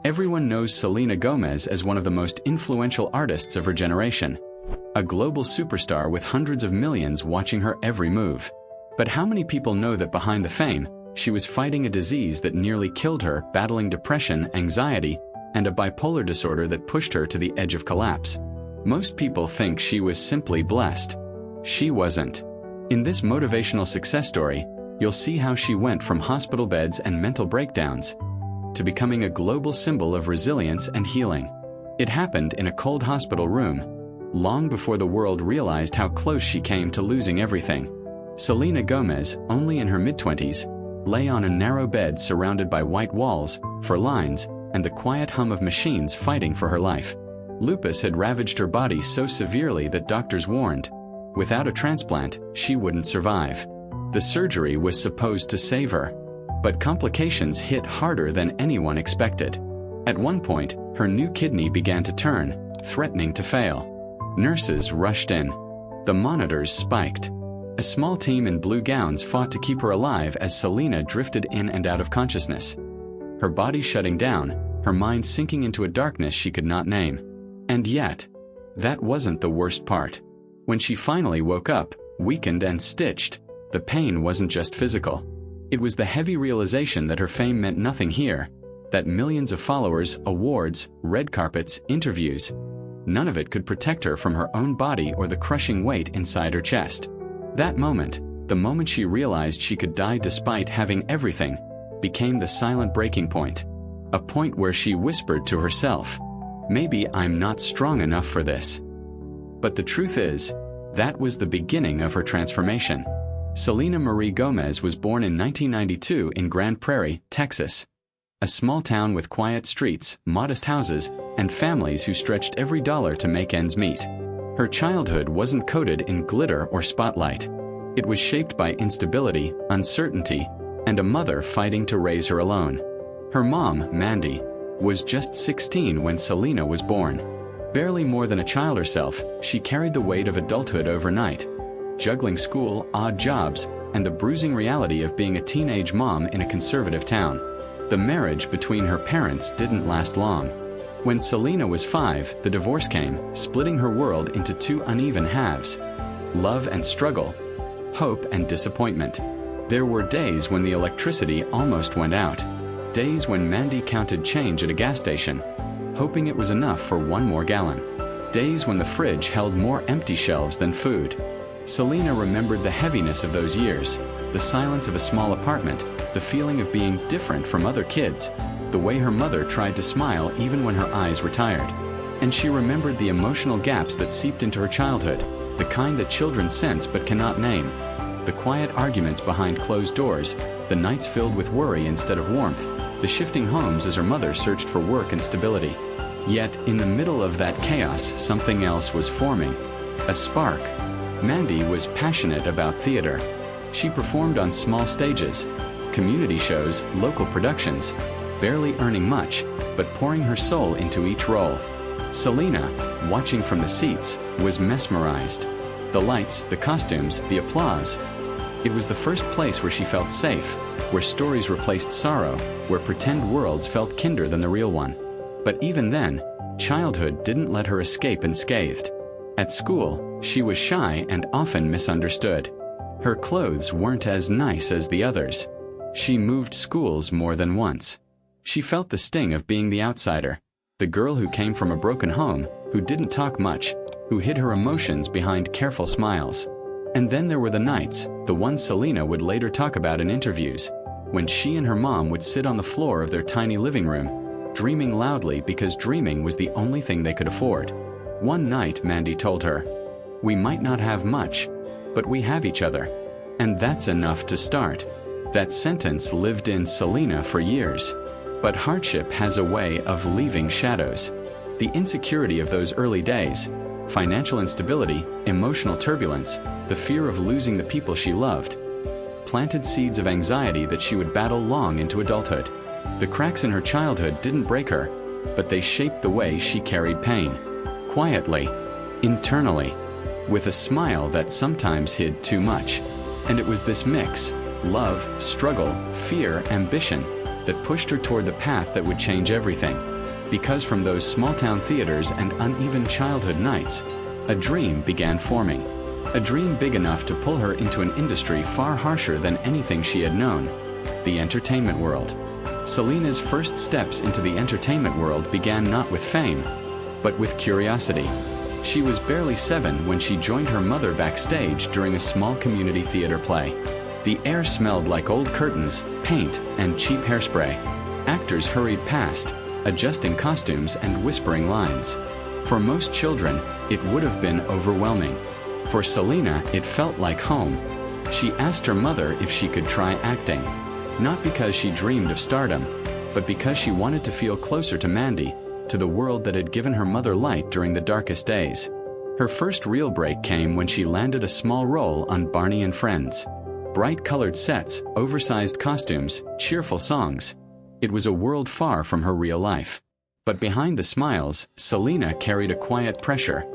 Everyone knows Selena Gomez as one of the most influential artists of her generation, a global superstar with hundreds of millions watching her every move. But how many people know that behind the fame, she was fighting a disease that nearly killed her, battling depression, anxiety, and a bipolar disorder that pushed her to the edge of collapse? Most people think she was simply blessed. She wasn't. In this motivational success story, you'll see how she went from hospital beds and mental breakdowns to becoming a global symbol of resilience and healing. It happened in a cold hospital room, long before the world realized how close she came to losing everything. Selena Gomez, only in her mid-20s, lay on a narrow bed surrounded by white walls, fur lines, and the quiet hum of machines fighting for her life. Lupus had ravaged her body so severely that doctors warned, without a transplant, she wouldn't survive. The surgery was supposed to save her, but complications hit harder than anyone expected. At one point, her new kidney began to turn, threatening to fail. Nurses rushed in. The monitors spiked. A small team in blue gowns fought to keep her alive as Selena drifted in and out of consciousness. Her body shutting down, her mind sinking into a darkness she could not name. And yet, that wasn't the worst part. When she finally woke up, weakened and stitched, the pain wasn't just physical. It was the heavy realization that her fame meant nothing here, that millions of followers, awards, red carpets, interviews, none of it could protect her from her own body or the crushing weight inside her chest. That moment, the moment she realized she could die despite having everything, became the silent breaking point. A point where she whispered to herself, "Maybe I'm not strong enough for this." But the truth is, that was the beginning of her transformation. Selena Marie Gomez was born in 1992 in Grand Prairie, Texas, a small town with quiet streets, modest houses, and families who stretched every dollar to make ends meet. Her childhood wasn't coated in glitter or spotlight. It was shaped by instability, uncertainty, and a mother fighting to raise her alone. Her mom, Mandy, was just 16 when Selena was born. Barely more than a child herself, she carried the weight of adulthood overnight, juggling school, odd jobs, and the bruising reality of being a teenage mom in a conservative town. The marriage between her parents didn't last long. When Selena was 5, the divorce came, splitting her world into two uneven halves: love and struggle, hope and disappointment. There were days when the electricity almost went out, days when Mandy counted change at a gas station, hoping it was enough for one more gallon, days when the fridge held more empty shelves than food. Selena remembered the heaviness of those years, the silence of a small apartment, the feeling of being different from other kids, the way her mother tried to smile even when her eyes were tired. And she remembered the emotional gaps that seeped into her childhood, the kind that children sense but cannot name, the quiet arguments behind closed doors, the nights filled with worry instead of warmth, the shifting homes as her mother searched for work and stability. Yet, in the middle of that chaos, something else was forming. A spark. Mandy was passionate about theater. She performed on small stages, community shows, local productions, barely earning much, but pouring her soul into each role. Selena, watching from the seats, was mesmerized. The lights, the costumes, the applause. It was the first place where she felt safe, where stories replaced sorrow, where pretend worlds felt kinder than the real one. But even then, childhood didn't let her escape unscathed. At school, she was shy and often misunderstood. Her clothes weren't as nice as the others. She moved schools more than once. She felt the sting of being the outsider, the girl who came from a broken home, who didn't talk much, who hid her emotions behind careful smiles. And then there were the nights, the ones Selena would later talk about in interviews, when she and her mom would sit on the floor of their tiny living room, dreaming loudly because dreaming was the only thing they could afford. One night, Mandy told her, "We might not have much, but we have each other. And that's enough to start." That sentence lived in Selena for years. But hardship has a way of leaving shadows. The insecurity of those early days, financial instability, emotional turbulence, the fear of losing the people she loved, planted seeds of anxiety that she would battle long into adulthood. The cracks in her childhood didn't break her, but they shaped the way she carried pain. Quietly, internally, with a smile that sometimes hid too much. And it was this mix, love, struggle, fear, ambition, that pushed her toward the path that would change everything. because from those small-town theaters and uneven childhood nights, a dream began forming. A dream big enough to pull her into an industry far harsher than anything she had known: the entertainment world. Selena's first steps into the entertainment world began not with fame, but with curiosity. She was barely 7 when she joined her mother backstage during a small community theater play. The air smelled like old curtains, paint, and cheap hairspray. Actors hurried past, adjusting costumes and whispering lines. For most children, it would have been overwhelming. For Selena, it felt like home. She asked her mother if she could try acting, not because she dreamed of stardom, but because she wanted to feel closer to Mandy, to the world that had given her mother light during the darkest days. Her first real break came when she landed a small role on Barney and Friends. Bright-colored sets, oversized costumes, cheerful songs. It was a world far from her real life. But behind the smiles, Selena carried a quiet pressure.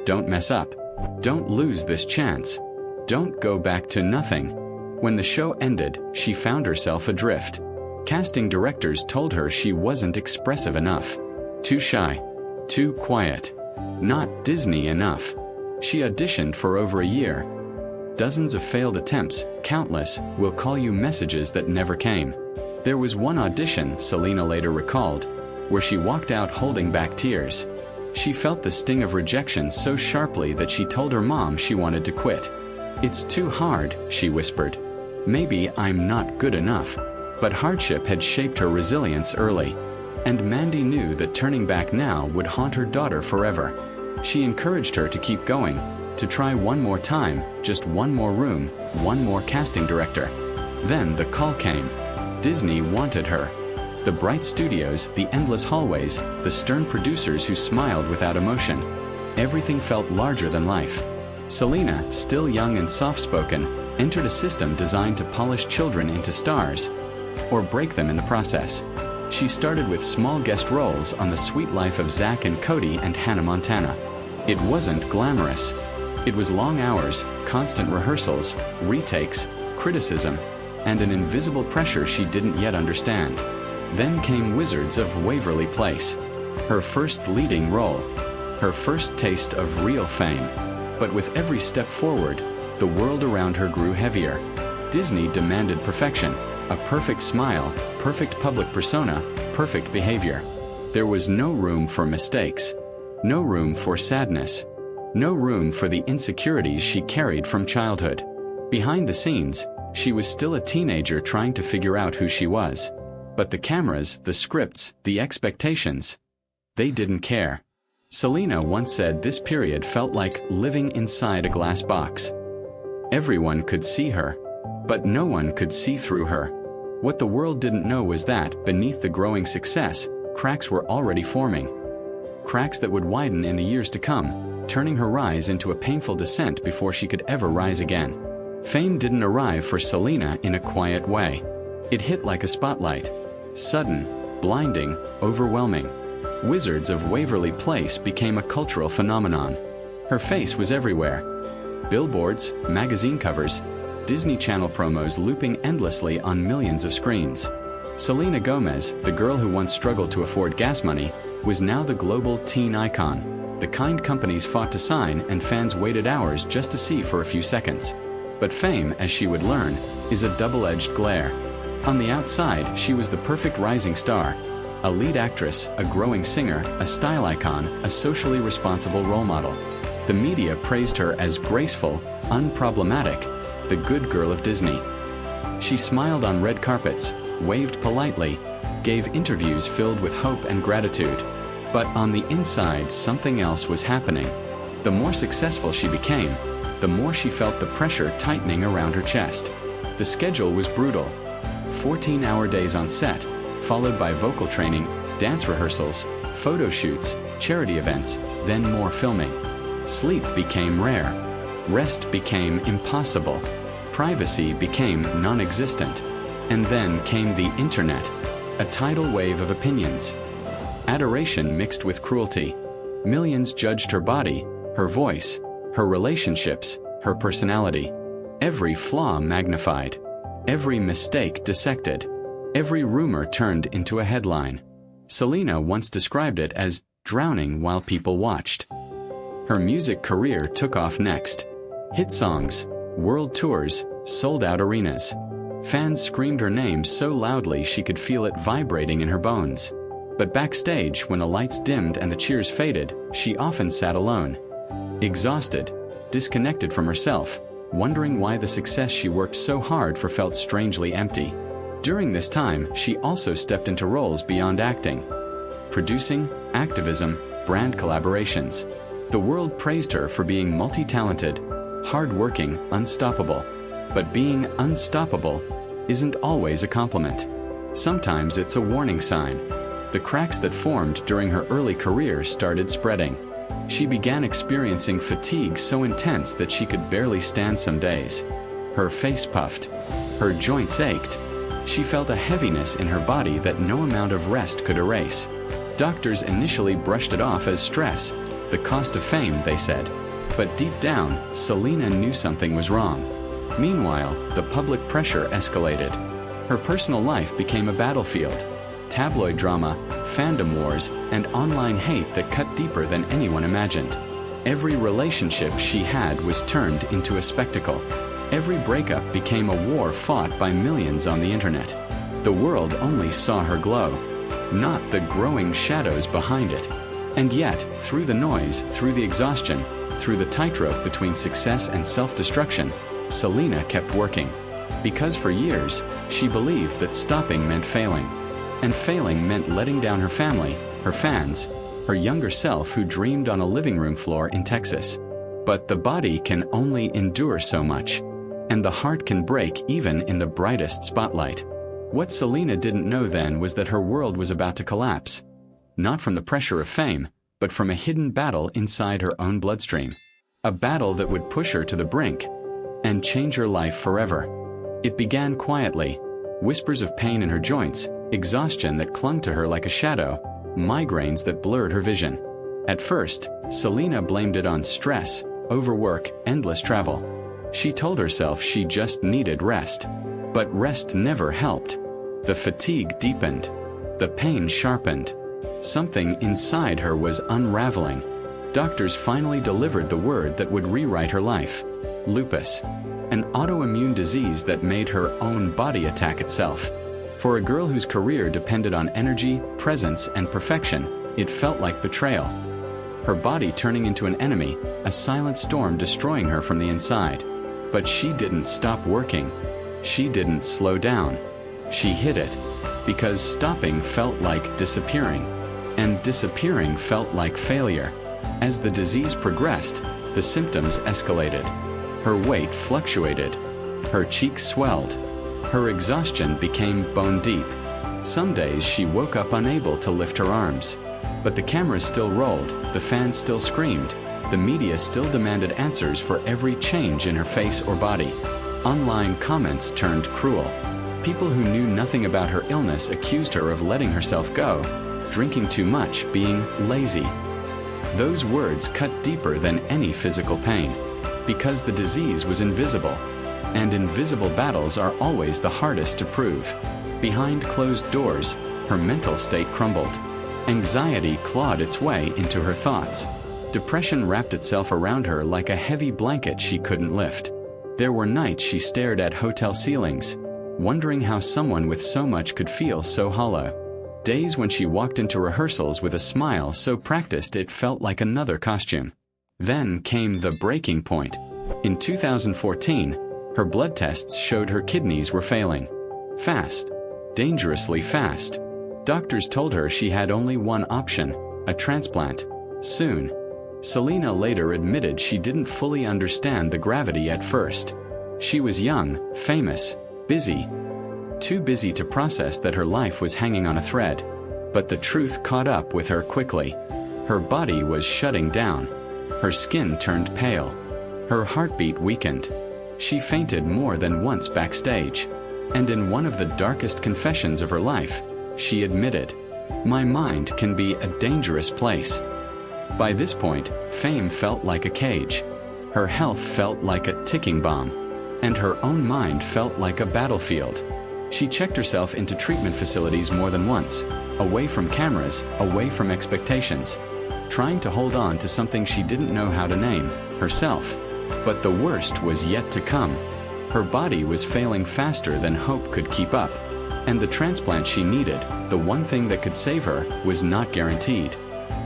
Don't mess up. Don't lose this chance. Don't go back to nothing. When the show ended, she found herself adrift. Casting directors told her she wasn't expressive enough. Too shy. Too quiet. Not Disney enough. She auditioned for over a year. Dozens of failed attempts, countless, will call you messages that never came. There was one audition, Selena later recalled, where she walked out holding back tears. She felt the sting of rejection so sharply that she told her mom she wanted to quit. "It's too hard," she whispered. "Maybe I'm not good enough." But hardship had shaped her resilience early. And Mandy knew that turning back now would haunt her daughter forever. She encouraged her to keep going, to try one more time, just one more room, one more casting director. Then the call came. Disney wanted her. The bright studios, the endless hallways, the stern producers who smiled without emotion. Everything felt larger than life. Selena, still young and soft-spoken, entered a system designed to polish children into stars, or break them in the process. She started with small guest roles on The Sweet Life of Zack and Cody and Hannah Montana. It wasn't glamorous. It was long hours, constant rehearsals, retakes, criticism, and an invisible pressure she didn't yet understand. Then came Wizards of Waverly Place. Her first leading role. Her first taste of real fame. But with every step forward, the world around her grew heavier. Disney demanded perfection. A perfect smile, perfect public persona, perfect behavior. There was no room for mistakes. No room for sadness. No room for the insecurities she carried from childhood. Behind the scenes, she was still a teenager trying to figure out who she was. But the cameras, the scripts, the expectations, they didn't care. Selena once said this period felt like living inside a glass box. Everyone could see her, but no one could see through her. What the world didn't know was that, beneath the growing success, cracks were already forming. Cracks that would widen in the years to come, turning her rise into a painful descent before she could ever rise again. Fame didn't arrive for Selena in a quiet way. It hit like a spotlight. Sudden, blinding, overwhelming. Wizards of Waverly Place became a cultural phenomenon. Her face was everywhere. Billboards, magazine covers, Disney Channel promos looping endlessly on millions of screens. Selena Gomez, the girl who once struggled to afford gas money, was now the global teen icon, the kind companies fought to sign and fans waited hours just to see for a few seconds. But fame, as she would learn, is a double-edged glare. On the outside, she was the perfect rising star, a lead actress, a growing singer, a style icon, a socially responsible role model. The media praised her as graceful, unproblematic, the good girl of Disney. She smiled on red carpets, waved politely, gave interviews filled with hope and gratitude. But on the inside, something else was happening. The more successful she became, the more she felt the pressure tightening around her chest. The schedule was brutal. 14-hour days on set, followed by vocal training, dance rehearsals, photo shoots, charity events, then more filming. Sleep became rare. Rest became impossible. Privacy became non-existent. And then came the internet, a tidal wave of opinions. Adoration mixed with cruelty. Millions judged her body, her voice, her relationships, her personality. Every flaw magnified. Every mistake dissected. Every rumor turned into a headline. Selena once described it as drowning while people watched. Her music career took off next. Hit songs, world tours, sold-out arenas. Fans screamed her name so loudly she could feel it vibrating in her bones. But backstage, when the lights dimmed and the cheers faded, she often sat alone. Exhausted, disconnected from herself, wondering why the success she worked so hard for felt strangely empty. During this time, she also stepped into roles beyond acting. Producing, activism, brand collaborations. The world praised her for being multi-talented, hard-working, unstoppable. But being unstoppable isn't always a compliment. Sometimes it's a warning sign. The cracks that formed during her early career started spreading. She began experiencing fatigue so intense that she could barely stand some days. Her face puffed. Her joints ached. She felt a heaviness in her body that no amount of rest could erase. Doctors initially brushed it off as stress, the cost of fame, they said. But deep down, Selena knew something was wrong. Meanwhile, the public pressure escalated. Her personal life became a battlefield. Tabloid drama, fandom wars, and online hate that cut deeper than anyone imagined. Every relationship she had was turned into a spectacle. Every breakup became a war fought by millions on the internet. The world only saw her glow, not the growing shadows behind it. And yet, through the noise, through the exhaustion, through the tightrope between success and self-destruction, Selena kept working. Because for years, she believed that stopping meant failing. And failing meant letting down her family, her fans, her younger self who dreamed on a living room floor in Texas. But the body can only endure so much. And the heart can break even in the brightest spotlight. What Selena didn't know then was that her world was about to collapse. Not from the pressure of fame, but from a hidden battle inside her own bloodstream. A battle that would push her to the brink and change her life forever. It began quietly. Whispers of pain in her joints, exhaustion that clung to her like a shadow, migraines that blurred her vision. At first, Selena blamed it on stress, overwork, endless travel. She told herself she just needed rest. But rest never helped. The fatigue deepened. The pain sharpened. Something inside her was unraveling. Doctors finally delivered the word that would rewrite her life. Lupus. An autoimmune disease that made her own body attack itself. For a girl whose career depended on energy, presence, and perfection, it felt like betrayal. Her body turning into an enemy, a silent storm destroying her from the inside. But she didn't stop working. She didn't slow down. She hid it. Because stopping felt like disappearing. And disappearing felt like failure. As the disease progressed, the symptoms escalated. Her weight fluctuated. Her cheeks swelled. Her exhaustion became bone deep. Some days she woke up unable to lift her arms. But the cameras still rolled, the fans still screamed, the media still demanded answers for every change in her face or body. Online comments turned cruel. People who knew nothing about her illness accused her of letting herself go, drinking too much, being lazy. Those words cut deeper than any physical pain. Because the disease was invisible. And invisible battles are always the hardest to prove. Behind closed doors, her mental state crumbled. Anxiety clawed its way into her thoughts. Depression wrapped itself around her like a heavy blanket she couldn't lift. There were nights she stared at hotel ceilings, wondering how someone with so much could feel so hollow. Days when she walked into rehearsals with a smile so practiced it felt like another costume. Then came the breaking point. In 2014, her blood tests showed her kidneys were failing. Fast. Dangerously fast. Doctors told her she had only one option, a transplant. Soon. Selena later admitted she didn't fully understand the gravity at first. She was young, famous, busy. Too busy to process that her life was hanging on a thread. But the truth caught up with her quickly. Her body was shutting down. Her skin turned pale. Her heartbeat weakened. She fainted more than once backstage. And in one of the darkest confessions of her life, she admitted, "My mind can be a dangerous place." By this point, fame felt like a cage. Her health felt like a ticking bomb. And her own mind felt like a battlefield. She checked herself into treatment facilities more than once, away from cameras, away from expectations, trying to hold on to something she didn't know how to name, herself. But the worst was yet to come. Her body was failing faster than hope could keep up, and the transplant she needed, the one thing that could save her, was not guaranteed.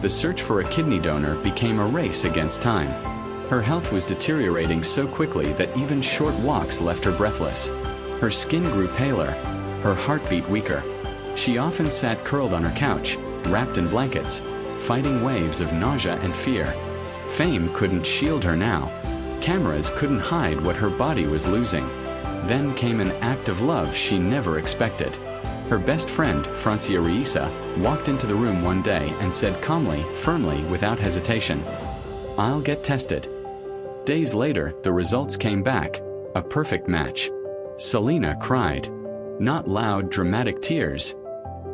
The search for a kidney donor became a race against time. Her health was deteriorating so quickly that even short walks left her breathless. Her skin grew paler, her heartbeat weaker. She often sat curled on her couch, wrapped in blankets, fighting waves of nausea and fear. Fame couldn't shield her now. Cameras couldn't hide what her body was losing. Then came an act of love she never expected. Her best friend, Francia Reisa, walked into the room one day and said calmly, firmly, without hesitation, "I'll get tested." Days later, the results came back. A perfect match. Selena cried. Not loud, dramatic tears,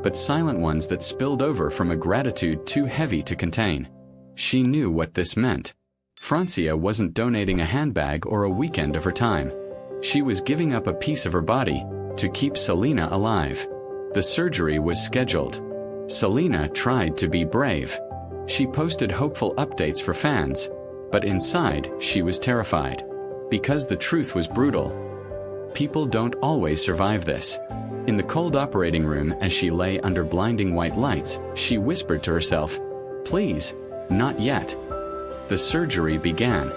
but silent ones that spilled over from a gratitude too heavy to contain. She knew what this meant. Francia wasn't donating a handbag or a weekend of her time. She was giving up a piece of her body to keep Selena alive. The surgery was scheduled. Selena tried to be brave. She posted hopeful updates for fans, but inside she was terrified. Because the truth was brutal. People don't always survive this. In the cold operating room, as she lay under blinding white lights, she whispered to herself, "Please, not yet." The surgery began,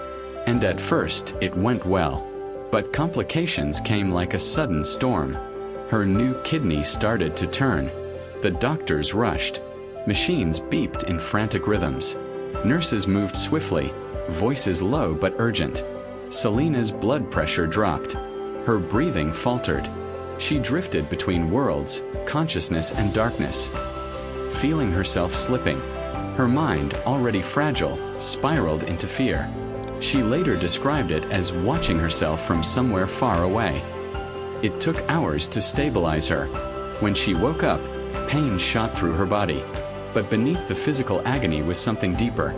and at first it went well. But complications came like a sudden storm. Her new kidney started to turn. The doctors rushed. Machines beeped in frantic rhythms. Nurses moved swiftly, voices low but urgent. Selena's blood pressure dropped. Her breathing faltered. She drifted between worlds, consciousness and darkness, feeling herself slipping. Her mind, already fragile, spiraled into fear. She later described it as watching herself from somewhere far away. It took hours to stabilize her. When she woke up, pain shot through her body. But beneath the physical agony was something deeper.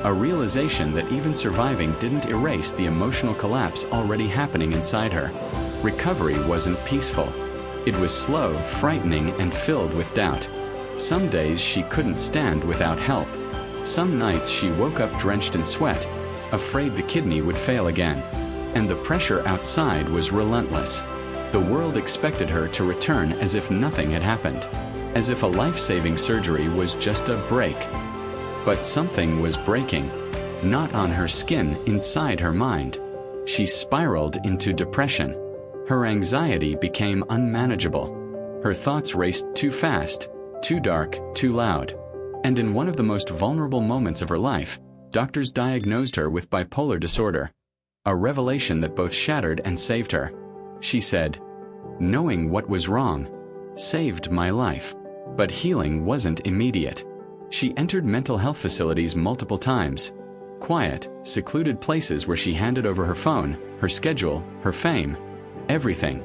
A realization that even surviving didn't erase the emotional collapse already happening inside her. Recovery wasn't peaceful. It was slow, frightening, and filled with doubt. Some days she couldn't stand without help. Some nights she woke up drenched in sweat, afraid the kidney would fail again. And the pressure outside was relentless. The world expected her to return as if nothing had happened, as if a life-saving surgery was just a break. But something was breaking, not on her skin, inside her mind. She spiraled into depression. Her anxiety became unmanageable. Her thoughts raced too fast, too dark, too loud. And in one of the most vulnerable moments of her life, doctors diagnosed her with bipolar disorder. A revelation that both shattered and saved her. She said, "Knowing what was wrong saved my life." But healing wasn't immediate. She entered mental health facilities multiple times. Quiet, secluded places where she handed over her phone, her schedule, her fame, everything.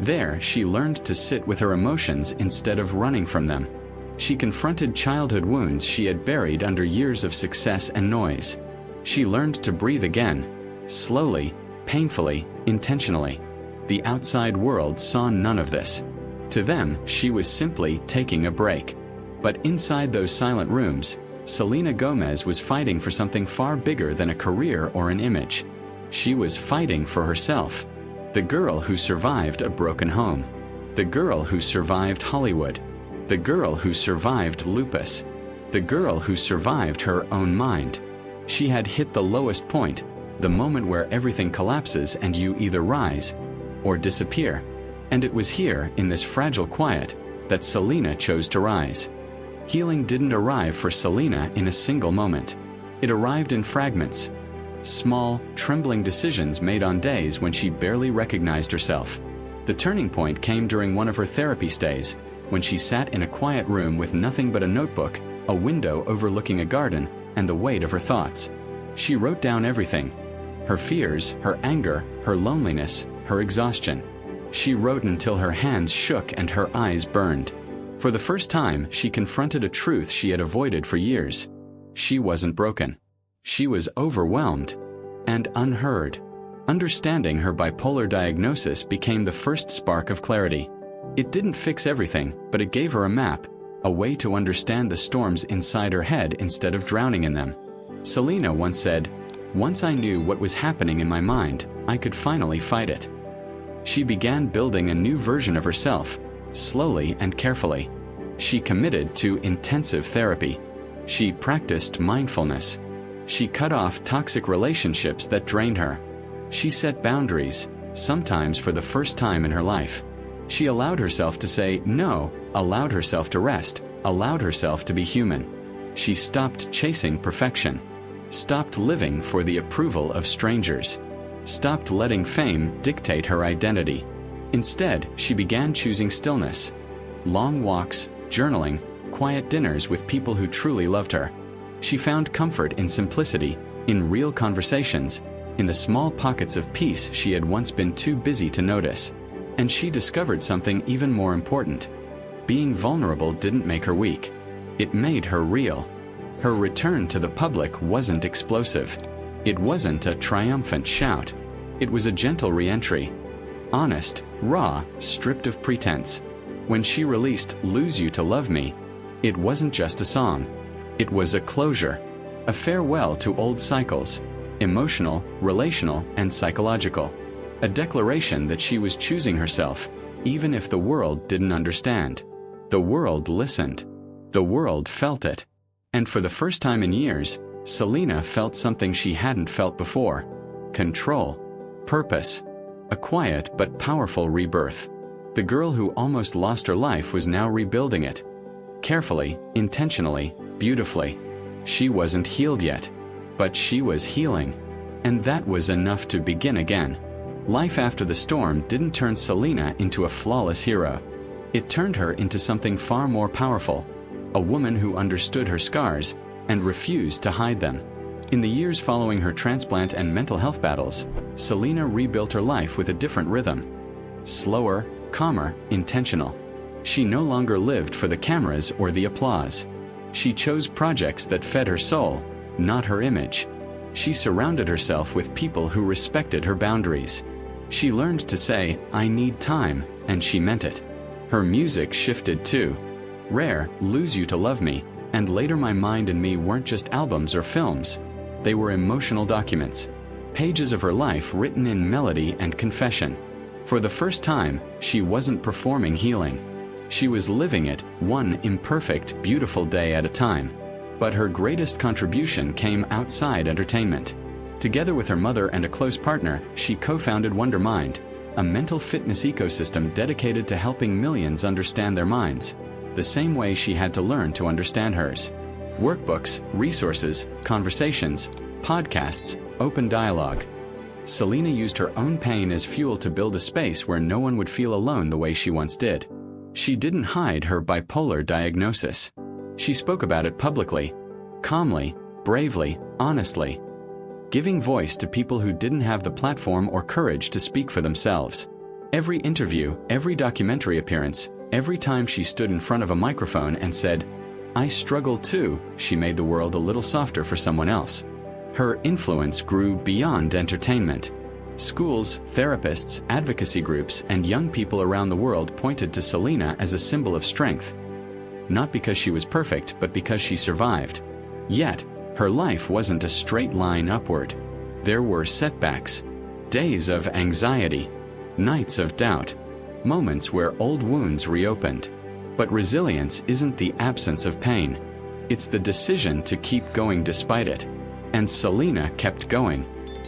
There, she learned to sit with her emotions instead of running from them. She confronted childhood wounds she had buried under years of success and noise. She learned to breathe again, slowly, painfully, intentionally. The outside world saw none of this. To them, she was simply taking a break. But inside those silent rooms, Selena Gomez was fighting for something far bigger than a career or an image. She was fighting for herself. The girl who survived a broken home. The girl who survived Hollywood. The girl who survived lupus. The girl who survived her own mind. She had hit the lowest point, the moment where everything collapses and you either rise or disappear. And it was here, in this fragile quiet, that Selena chose to rise. Healing didn't arrive for Selena in a single moment. It arrived in fragments. Small, trembling decisions made on days when she barely recognized herself. The turning point came during one of her therapy stays, when she sat in a quiet room with nothing but a notebook, a window overlooking a garden, and the weight of her thoughts. She wrote down everything. Her fears, her anger, her loneliness, her exhaustion. She wrote until her hands shook and her eyes burned. For the first time, she confronted a truth she had avoided for years. She wasn't broken. She was overwhelmed and unheard. Understanding her bipolar diagnosis became the first spark of clarity. It didn't fix everything, but it gave her a map, a way to understand the storms inside her head instead of drowning in them. Selena once said, "Once I knew what was happening in my mind, I could finally fight it." She began building a new version of herself, slowly and carefully. She committed to intensive therapy. She practiced mindfulness. She cut off toxic relationships that drained her. She set boundaries, sometimes for the first time in her life. She allowed herself to say no, allowed herself to rest, allowed herself to be human. She stopped chasing perfection, stopped living for the approval of strangers, stopped letting fame dictate her identity. Instead, she began choosing stillness, long walks, journaling, quiet dinners with people who truly loved her. She found comfort in simplicity, in real conversations, in the small pockets of peace she had once been too busy to notice. And she discovered something even more important. Being vulnerable didn't make her weak. It made her real. Her return to the public wasn't explosive. It wasn't a triumphant shout. It was a gentle re-entry. Honest, raw, stripped of pretense. When she released "Lose You to Love Me," it wasn't just a song. It was a closure, a farewell to old cycles, emotional, relational, and psychological. A declaration that she was choosing herself, even if the world didn't understand. The world listened. The world felt it. And for the first time in years, Selena felt something she hadn't felt before. Control. Purpose. A quiet but powerful rebirth. The girl who almost lost her life was now rebuilding it. Carefully, intentionally, beautifully. She wasn't healed yet, but she was healing. And that was enough to begin again. Life after the storm didn't turn Selena into a flawless hero. It turned her into something far more powerful, a woman who understood her scars and refused to hide them. In the years following her transplant and mental health battles, Selena rebuilt her life with a different rhythm. Slower, calmer, intentional. She no longer lived for the cameras or the applause. She chose projects that fed her soul, not her image. She surrounded herself with people who respected her boundaries. She learned to say, "I need time," and she meant it. Her music shifted too. Rare, "Lose You to Love Me," and later My Mind and Me weren't just albums or films. They were emotional documents. Pages of her life written in melody and confession. For the first time, she wasn't performing healing. She was living it, one imperfect, beautiful day at a time. But her greatest contribution came outside entertainment. Together with her mother and a close partner, she co-founded Wonder Mind, a mental fitness ecosystem dedicated to helping millions understand their minds, the same way she had to learn to understand hers. Workbooks, resources, conversations, podcasts, open dialogue. Selena used her own pain as fuel to build a space where no one would feel alone the way she once did. She didn't hide her bipolar diagnosis. She spoke about it publicly, calmly, bravely, honestly, giving voice to people who didn't have the platform or courage to speak for themselves. Every interview, every documentary appearance, every time she stood in front of a microphone and said, "I struggle too," she made the world a little softer for someone else. Her influence grew beyond entertainment. Schools, therapists, advocacy groups, and young people around the world pointed to Selena as a symbol of strength. Not because she was perfect, but because she survived. Yet, her life wasn't a straight line upward. There were setbacks, days of anxiety, nights of doubt, moments where old wounds reopened. But resilience isn't the absence of pain. It's the decision to keep going despite it. And Selena kept going.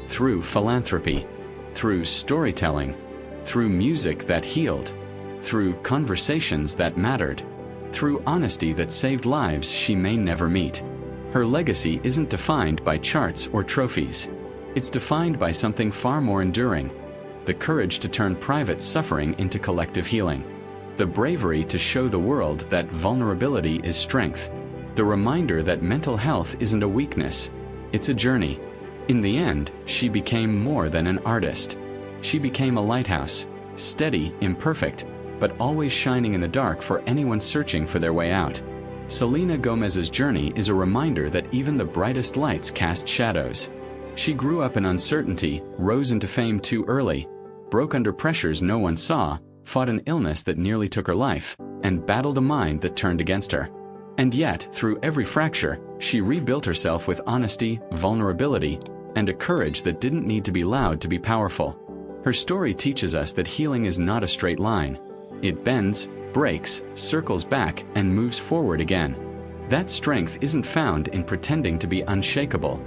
Through philanthropy, through storytelling, through music that healed, through conversations that mattered, through honesty that saved lives she may never meet. Her legacy isn't defined by charts or trophies. It's defined by something far more enduring: the courage to turn private suffering into collective healing, the bravery to show the world that vulnerability is strength, the reminder that mental health isn't a weakness, it's a journey. In the end, she became more than an artist. She became a lighthouse, steady, imperfect, but always shining in the dark for anyone searching for their way out. Selena Gomez's journey is a reminder that even the brightest lights cast shadows. She grew up in uncertainty, rose into fame too early, broke under pressures no one saw, fought an illness that nearly took her life, and battled a mind that turned against her. And yet, through every fracture, she rebuilt herself with honesty, vulnerability, and a courage that didn't need to be loud to be powerful. Her story teaches us that healing is not a straight line. It bends, breaks, circles back, and moves forward again. That strength isn't found in pretending to be unshakable,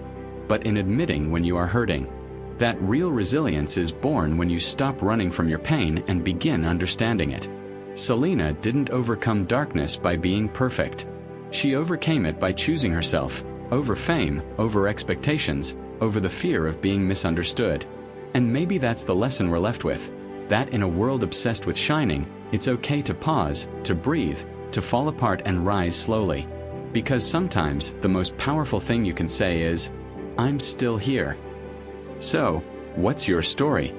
but in admitting when you are hurting. That real resilience is born when you stop running from your pain and begin understanding it. Selena didn't overcome darkness by being perfect. She overcame it by choosing herself, over fame, over expectations, over the fear of being misunderstood. And maybe that's the lesson we're left with, that in a world obsessed with shining, it's okay to pause, to breathe, to fall apart and rise slowly. Because sometimes the most powerful thing you can say is, "I'm still here." So, what's your story?